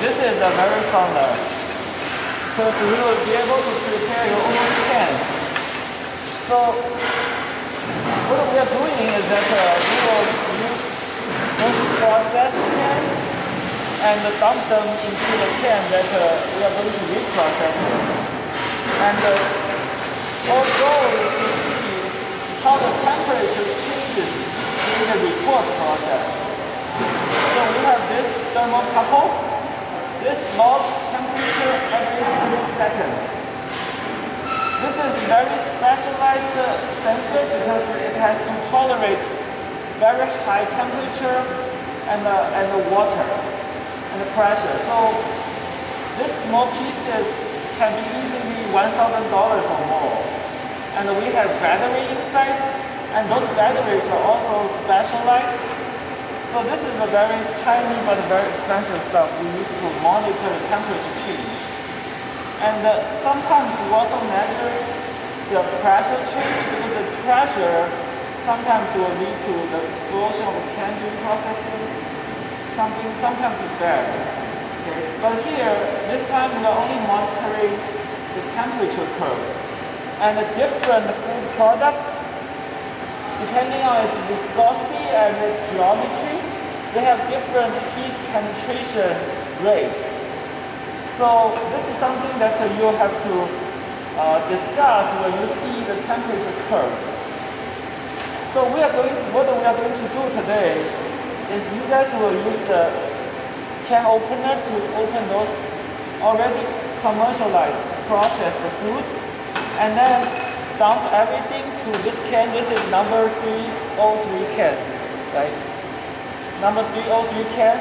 this is a very fun lab. Because you will be able to prepare your own can. So what we are doing is that we will use those processed cans and dump them into the can that we are going to reprocess. And our goal is to see how the temperature changes in the retort process. So we have this thermocouple. This logs temperature every 3 seconds. This is very specialized sensor because it has to tolerate very high temperature and the water and the pressure. So this small pieces can be easily $1,000 or more. And we have battery inside, and those batteries are also specialized. So this is a very tiny but very expensive stuff we use to monitor the temperature change. And sometimes we also measure the pressure change because the pressure sometimes will lead to the explosion of the can during processing. Sometimes it's bad. Okay. But here, this time we are only monitoring the temperature curve. And the different food products, depending on its viscosity and its geometry, they have different heat penetration rate. So this is something that you have to discuss when you see the temperature curve. So what we are going to do today is you guys will use the can opener to open those already commercialized processed foods, and then dump everything to this can. This is number 303 can, right? Number 303 can.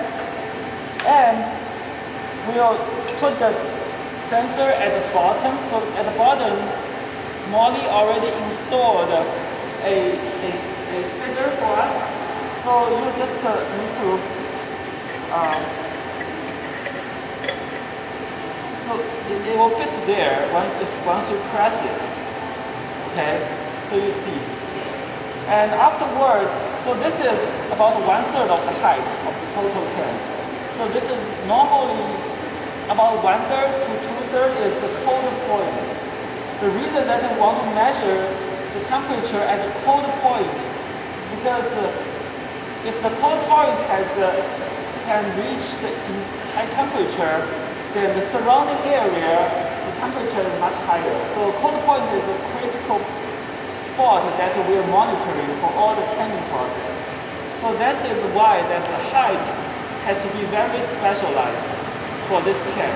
And we'll put the sensor at the bottom. So at the bottom, Molly already installed a feeder for us. So you just need to, so it will fit there once you press it. Okay, so you see. And afterwards, so this is about 1/3 of the height of the total can. So this is normally about 1/3 to 2/3 is the cold point. The reason that I want to measure the temperature at the cold point is because if the cold point can reach the high temperature, then the surrounding area, the temperature is much higher. So cold point is a critical spot that we are monitoring for all the canning process. So that is why that the height has to be very specialized for this can.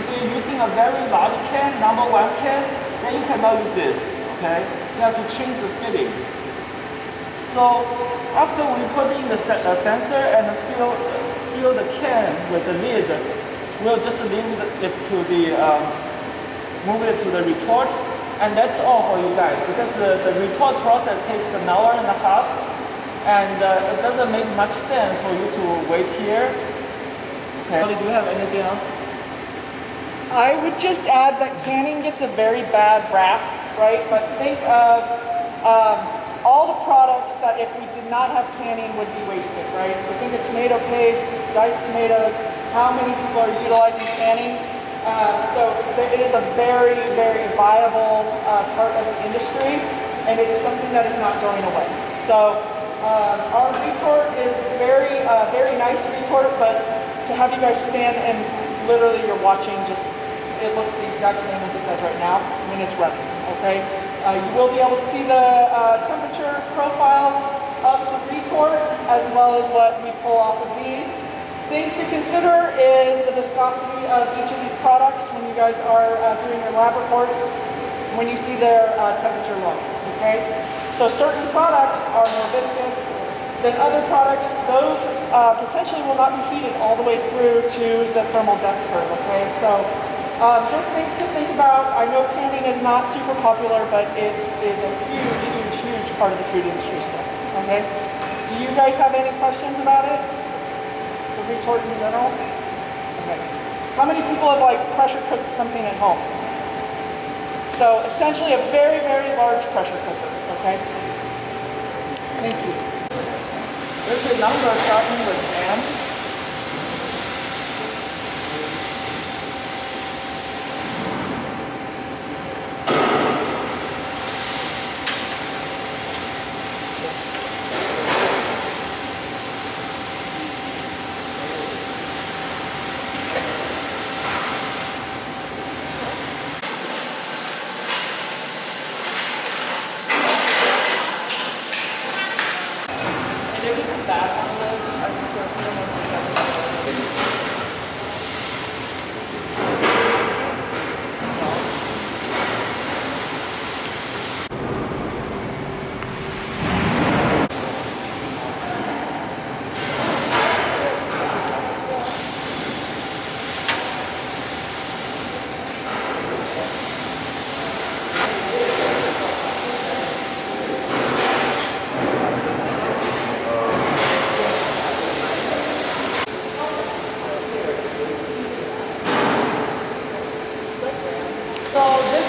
If you're using a very large can, number 1 can, then you cannot use this, okay? You have to change the fitting. So after we put in the sensor and seal the can with the lid, we'll just leave it to the, move it to the retort, and that's all for you guys, because the retort process takes an hour and a half, and it doesn't make much sense for you to wait here. Okay. Do you have anything else? I would just add that canning gets a very bad rap, right? But think of all the products that if we did not have canning would be wasted, right? So think of tomato paste, diced tomatoes, how many people are utilizing canning? So it is a very, very viable part of the industry, and it is something that is not going away. So our retort is very, very nice retort, but to have you guys stand and literally you're watching just, it looks the exact same as it does right now when it's running, okay? You will be able to see the temperature profile of the retort as well as what we pull off of these. Things to consider is the viscosity of each of these products when you guys are doing your lab report, when you see their temperature low, okay? So certain products are more viscous than other products. Those potentially will not be heated all the way through to the thermal death curve, okay? So just things to think about. I know canning is not super popular, but it is a huge, huge, huge part of the food industry still, okay? Do you guys have any questions about it? The retort in general? Okay. How many people have like pressure cooked something at home? So essentially a very, very large pressure cooker, okay? Thank you. There's a number starting with M.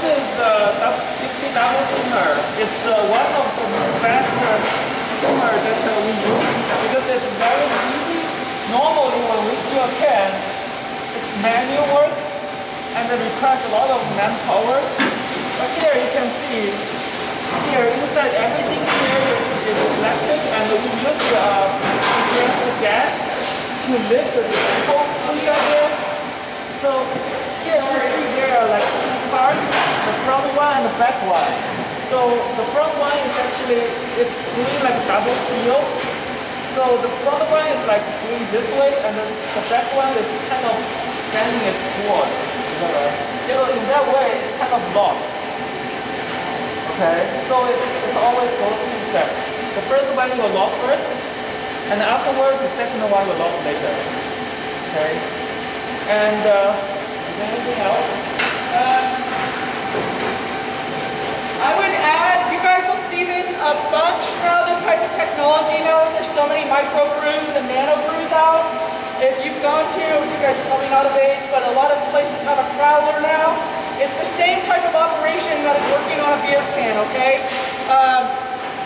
is the Dixie double steamer. It's one of the best steamers that we use because it's very easy. Normally when we steam a can, it's manual work and it requires a lot of manpower. But here you can see, here inside everything here is electric, and we use the gas to lift the sample together. So here you see there are like two parts, the front one and the back one. So the front one is actually, it's doing like double seal. So the front one is like doing this way, and the back one is kind of bending it forward. Is that right? So in that way, it's kind of locked. Okay, so it always goes two steps. The first one will lock first, and afterwards the second one will lock later. Okay, and is there anything else? I would add, you guys will see this a bunch now, this type of technology now that there's so many micro brews and nano brews out. If you've gone to, you guys are probably not of age, but a lot of places have a crowler now. It's the same type of operation that is working on a beer can, okay?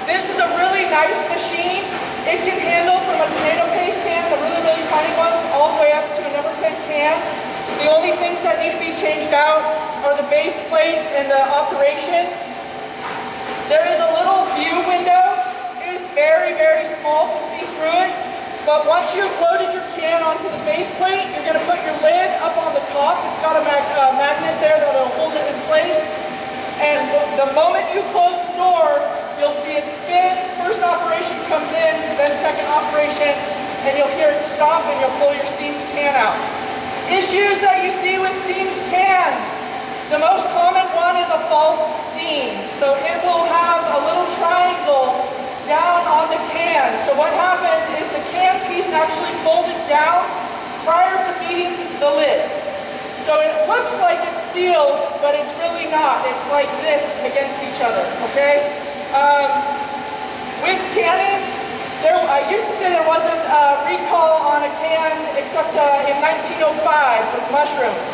This is a really nice machine. It can handle from a tomato paste can, the really, really tiny ones, all the way up to a number 10 can. The only things that need to be changed out are the base plate and the operations. There is a little view window. It is very, very small to see through it. But once you've loaded your can onto the base plate, you're going to put your lid up on the top. It's got a magnet there that will hold it in place. And the moment you close the door, you'll see it spin. First operation comes in, then second operation, and you'll hear it stop and you'll pull your seamed can out. Issues that you see with seamed cans. The most common one is a false seam. So it will have a little triangle down on the can. So what happened is the can piece actually folded down prior to meeting the lid. So it looks like it's sealed, but it's really not. It's like this against each other, okay? With canning, I used to say there wasn't a recall on a can except in 1905 with mushrooms.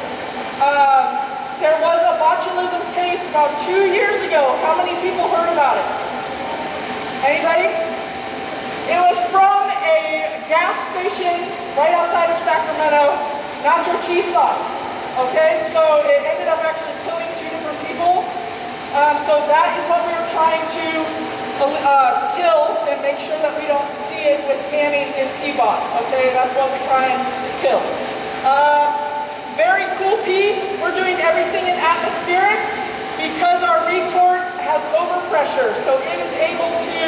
There was a botulism case about 2 years ago. How many people heard about it? Anybody? It was from a gas station right outside of Sacramento, nacho cheese sauce. Okay, so it ended up actually killing 2 different people. So that is what we were trying to kill and make sure that we don't see it with canning is CBOT. Okay, that's what we try and kill. Very cool piece. We're doing everything in atmospheric because our retort has overpressure. So it is able to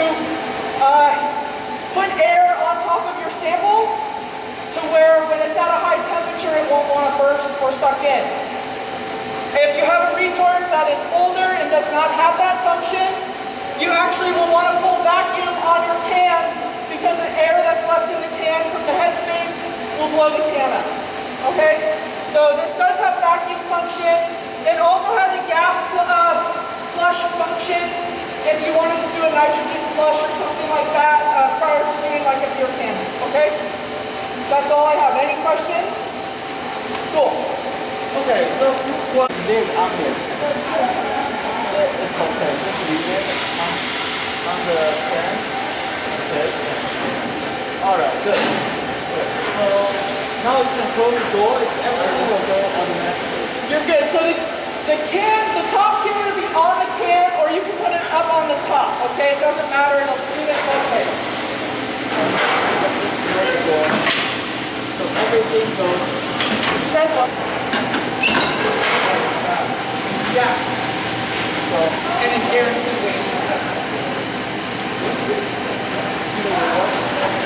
put air on top of your sample to where when it's at a high temperature, it won't want to burst or suck in. If you have a retort that is older and does not have that function, you actually will want to pull vacuum on your can because the air that's left in the can from the headspace will blow the can up. Okay? So this does have vacuum function. It also has a gas flush function if you wanted to do a nitrogen flush or something like that prior to doing like a beer can. Okay? That's all I have. Any questions? Cool. Okay, so what did on here? It's okay. Just leave it on the can. Okay. Alright, good. So now you can close the door. Everything will go automatically. You're good. So the top can will be on the can, or you can put it up on the top. Okay, it doesn't matter. It'll seal it both ways. So everything goes. That's what. Yeah. So And a guaranteed weight.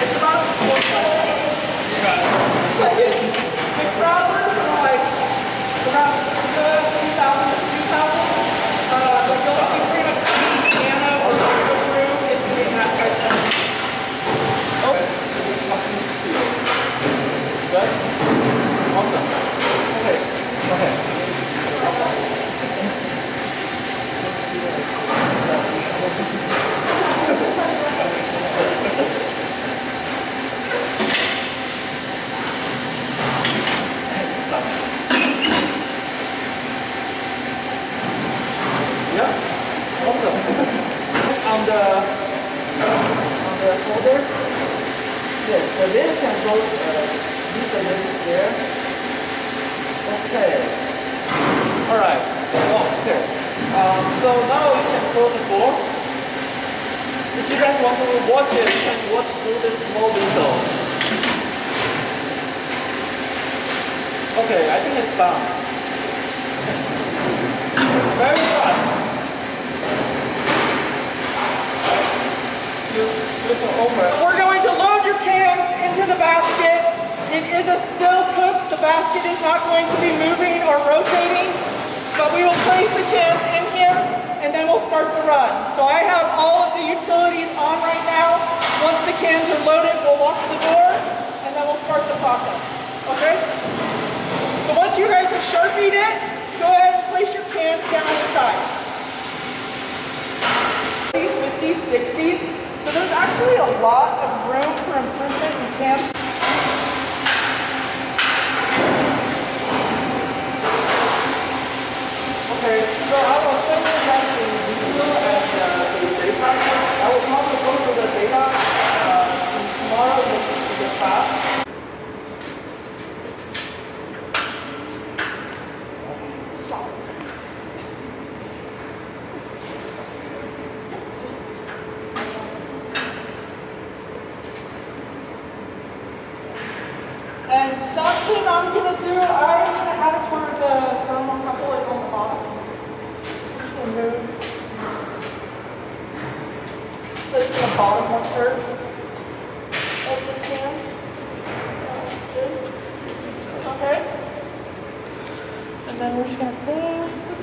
It's about 4 The crowlers are like around 2,000 to 3,000. But you'll see pretty much any piano or micro brew is in that price range. okay. Good? Awesome. Okay. Okay. So now you can close the door. If you guys want to watch it, you can watch through this small window. Okay, I think it's done. Very fast. You flip it over. We're going to load your cans into the basket. It is a still cook. The basket is not going to be moving or rotating, but we will place the cans in here and then we'll start the run. So I have all of the utilities on right now. Once the cans are loaded, we'll lock the door and then we'll start the process. Okay? So once you guys have Sharpied it, go ahead and place your cans down inside. With these 60s, so there's actually a lot of room for improvement in cans. Okay, so I will send you guys the video and the data. I will probably go through the data tomorrow in the class. And something I'm going to do, I'm going to have it where the thermocouple is on the bottom. I'm just going to move this to the bottom one third of the can. Okay. And then we're just going to close this.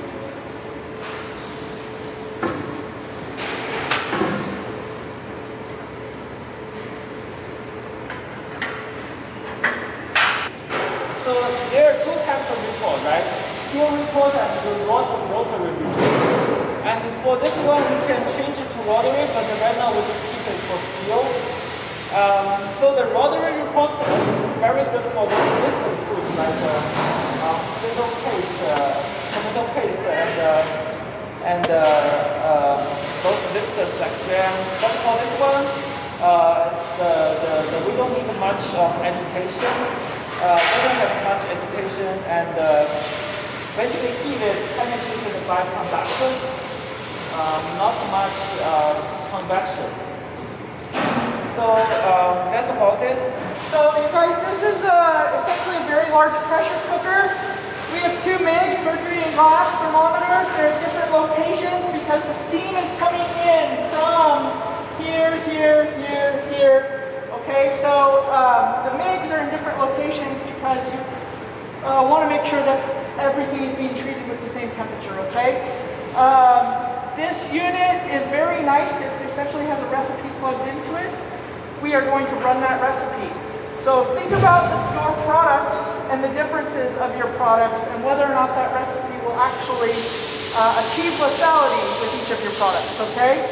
So there are two types of report, right? Fuel report and the rotary report. And for this one, we can change it to rotary, but right now we just keep it for fuel. So the rotary report is very good for those instant foods like tomato paste, and those biscuits like jam. But for this one, we don't need much of education. We don't have much education, and basically heat is penetrated by conduction, not much convection. So that's about it. So you guys, this is essentially a very large pressure cooker. We have two MIGs, mercury and glass thermometers. They're at different locations because the steam is coming in from here, here, here, here. Okay, so the MIGs are in different locations because you want to make sure that everything is being treated with the same temperature, okay? This unit is very nice. It essentially has a recipe plugged into it. We are going to run that recipe. So think about your products and the differences of your products and whether or not that recipe will actually achieve lethality with each of your products, okay?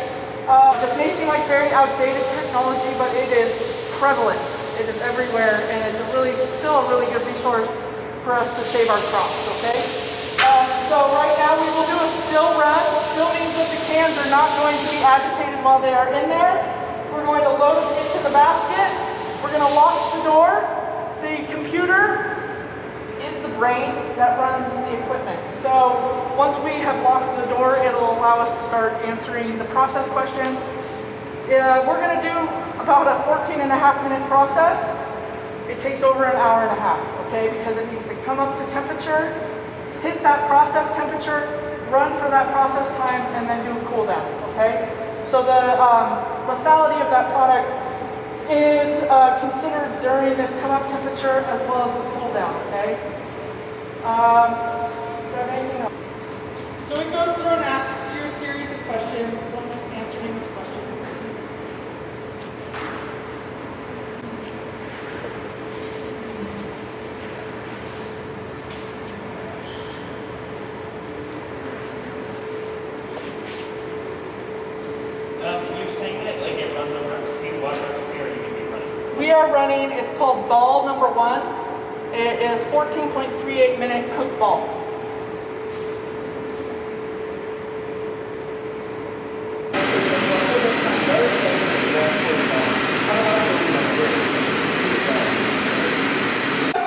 This may seem like very outdated technology, but it is prevalent. It is everywhere, and it's still a really good resource for us to save our crops, okay? So right now we will do a still run. Still means that the cans are not going to be agitated while they are in there. We're going to load it into the basket. We're going to lock the door. The computer is the brain that runs the equipment. So once we have locked the door, it'll allow us to start answering the process questions. We're going to do about a 14.5-minute process. It takes over an hour and a half, okay? Because it needs to come up to temperature, hit that process temperature, run for that process time, and then do a cool down, okay? So the lethality of that product is considered during this come up temperature as well as the cool down, okay? Do you have anything else? So it goes through and asks you a series of questions. So I'm just answering these questions. You're saying that like it runs a recipe. What recipe are you going to be running? We are running, it's called ball number 1. It is 14.38 minute cook ball.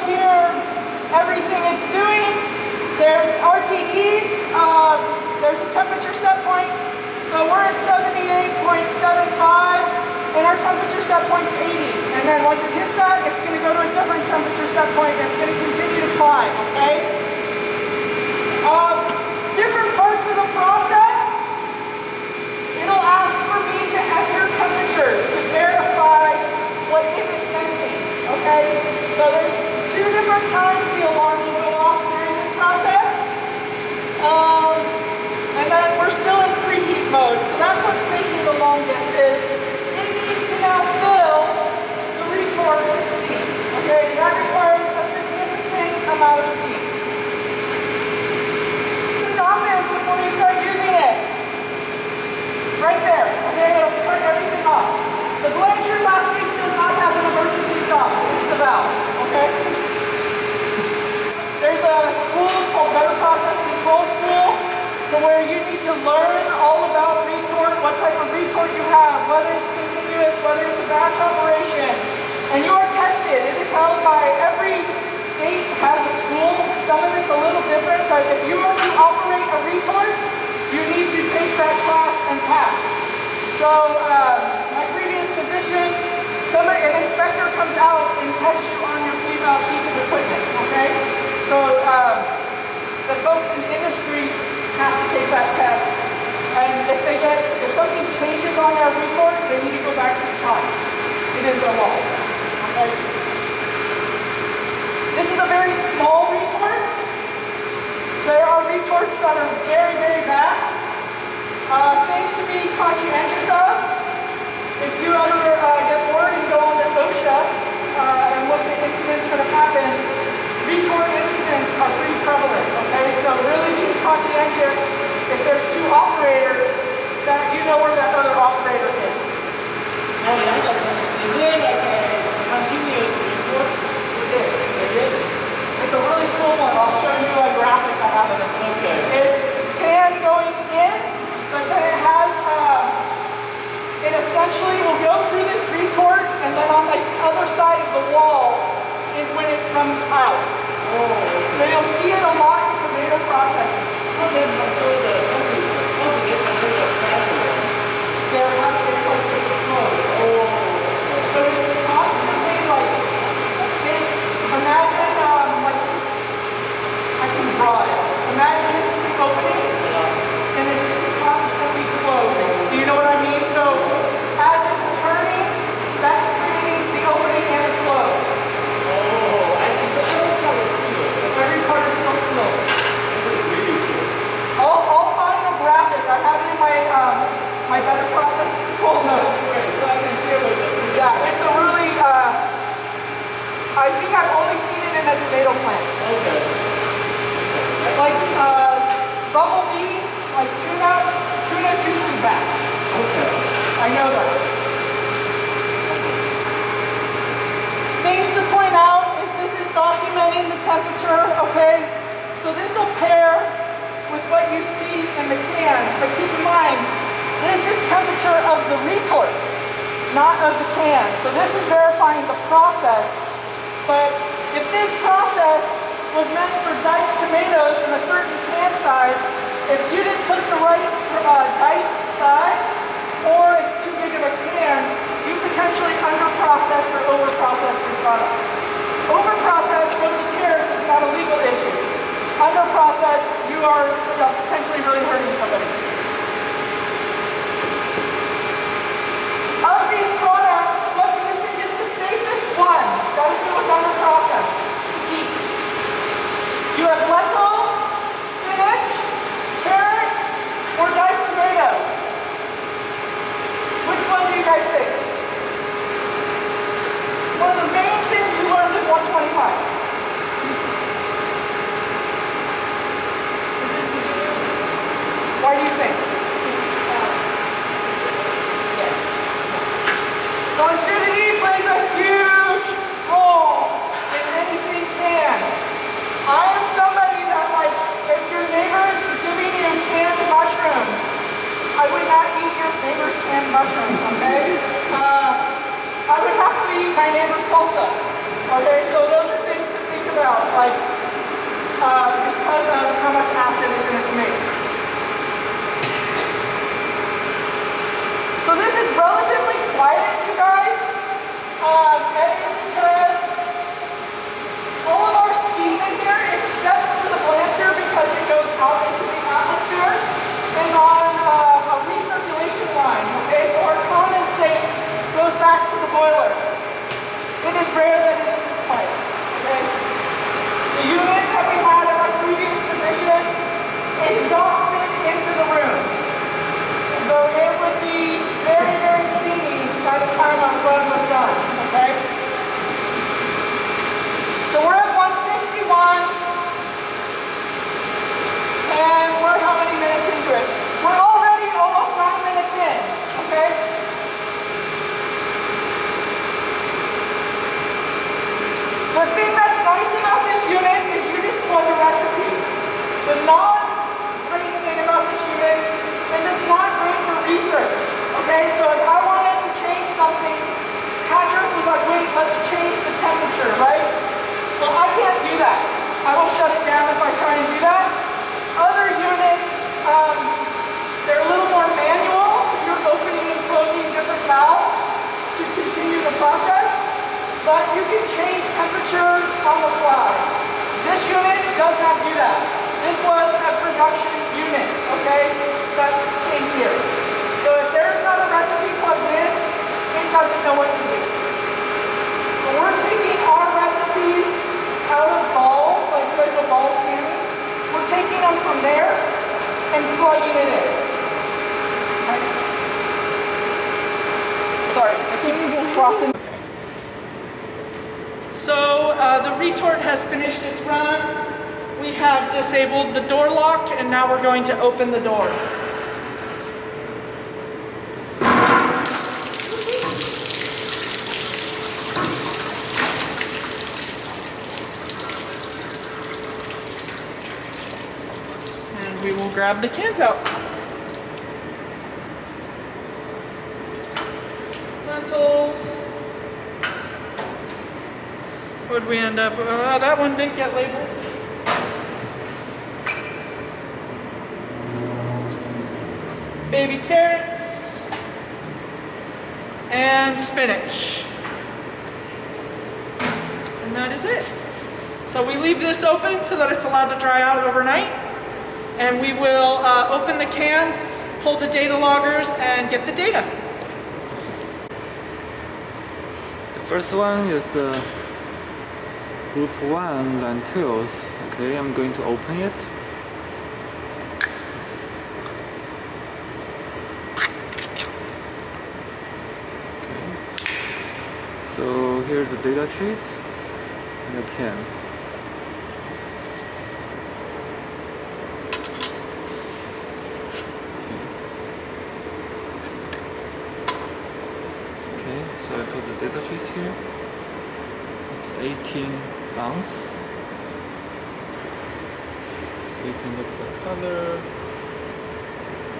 Here, everything it's doing, there's RTDs, there's a temperature set point. So we're at 78.75, and our temperature set point's 80. And then once it hits that, it's going to go to a different temperature set point, and it's going to continue to climb, okay? Different parts of the process, it'll ask for me to enter temperatures to verify what it is sensing, okay? So there's 2 different times the alarm will go off during this process. And then we're still in preheat mode, so that's what's taking the longest is it needs to now fill the retort with steam. Okay, that requires a significant amount of steam. Stop is before you start using it. Right there. Okay, it'll turn everything off. The Blanchard last week does not have an emergency stop. It's the valve. Okay? There's a school, it's called Better Process Control School, to where you need to learn all about retort, what type of retort you have, whether it's continuous, whether it's a batch operation. And you are tested. It is held by every state has a school. Some of it's a little different, but if you are to operate a retort, you need to take that class and pass. So my previous position, an inspector comes out and tests you on your piece of equipment, okay? So the folks in the industry have to take that test. And if something changes on their retort, they need to go back to the clients. It is a law, okay? This is a very small retort. There are retorts that are very, very vast. Things to be conscientious of. If you ever get bored and go on to OSHA and look at incidents that have happened, retort incidents are pretty prevalent, okay? So really be conscientious if there's 2 operators that you know where that other operator is. Oh yeah, is there like a continuous retort? It is. It's a really cool one. I'll show you a graphic I have of it. Okay. It's can going in, but then it has, it essentially will go through this retort, and then on the other side of the wall is when it comes out. Oh. So you'll see it a lot in tomato processing. Okay, so the It's like this close. Oh. So it's constantly like, it's, imagine, like, I can draw it. Imagine this is the opening, and it's just constantly closing. Do you know what I mean? So as it's turning, that's creating the opening and the close. Oh, I see. So every part is sealed. Every part is still sealed. This is really cool. I'll find a graphic. I have it in my Better Process Control notes. Great. So I can share with us. Yeah, it's a really, I think I've only seen it in a tomato plant. Okay. Like, bumblebee, like tuna's usually back. Okay. I know that. Things to point out is this is documenting the temperature, okay? So this will pair with what you see in the cans, but keep in mind, this is temperature of the retort, not of the can. So this is verifying the process, but if this process was meant for diced tomatoes in a certain can size, if you didn't put the right dice size, or it's too big of a can, you potentially under-processed or over-processed your product. Over-processed, nobody cares, it's not a legal issue. Under-processed, you are potentially really hurting somebody. Of these products, what do you think is the safest one that if it was under-processed? Eat. You have lentils, spinach, carrot, or diced tomato. Which one do you guys think? One of the main things you learned in 125. Why do you think? So acidity plays a huge role in anything can. I am somebody that, like, if your neighbor is giving you canned mushrooms, I would not eat your neighbor's canned mushrooms, okay? I would have to eat my neighbor's salsa, okay? So those are things to think about, like, because of how much acid is in a tomato. production unit, okay, that came here. So if there's not a recipe plugged in, it doesn't know what to do. So we're taking our recipes out of bulb, like there's a bulb canning. We're taking them from there and plugging it in. Right? Sorry, I keep crossing. So the retort has finished its run. We have disabled the door lock, and now we're going to open the door. And we will grab the cans out. Lentils. What'd we end up? That one didn't get labeled. Baby carrots and spinach. And that is it. So we leave this open so that it's allowed to dry out overnight. And we will open the cans, pull the data loggers, and get the data. The first one is the Group 1 lentils. Okay, I'm going to open it. Okay. So here's the data trees and the can. Okay, so I put the data trees here. It's 18 ounce. So you can look at the color,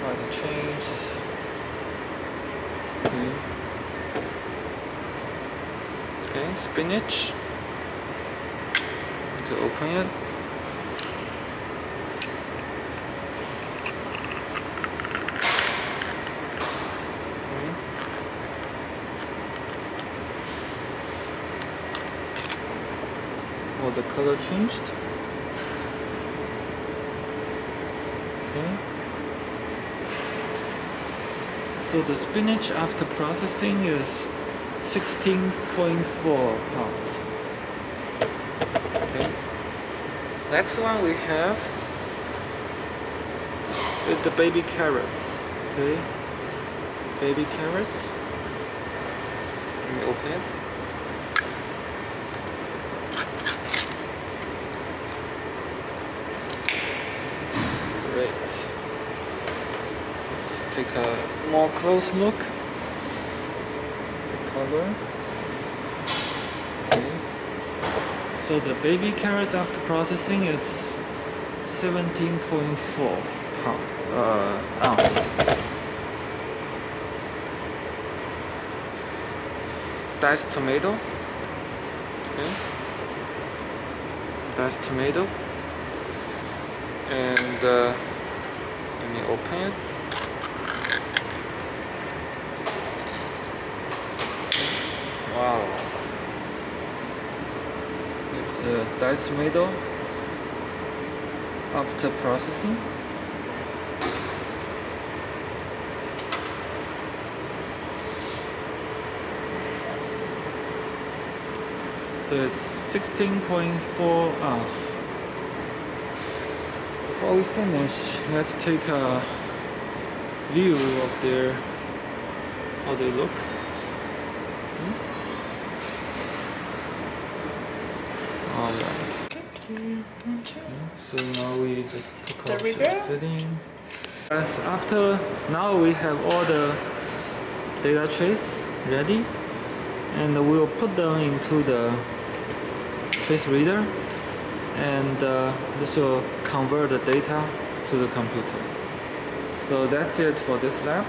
how it changes. Okay. Okay, spinach. To open it. Oh, the color changed. Okay. So the spinach after processing is 16.4 pounds. Okay. Next one we have is the baby carrots. Okay. Baby carrots. Let me open it. Great. Let's take a more close look. The color. Okay. So the baby carrots after processing, it's 17.4 ounce. Diced tomato. Okay. Diced tomato. And let me open it. Wow. It's a diced tomato after processing. So it's 16.4 ounce. Before we finish, let's take a view of how they look. Alright. So now we just took off the fitting. Now we have all the data trace ready, and we'll put them into the trace reader, and this will convert the data to the computer. So that's it for this lab.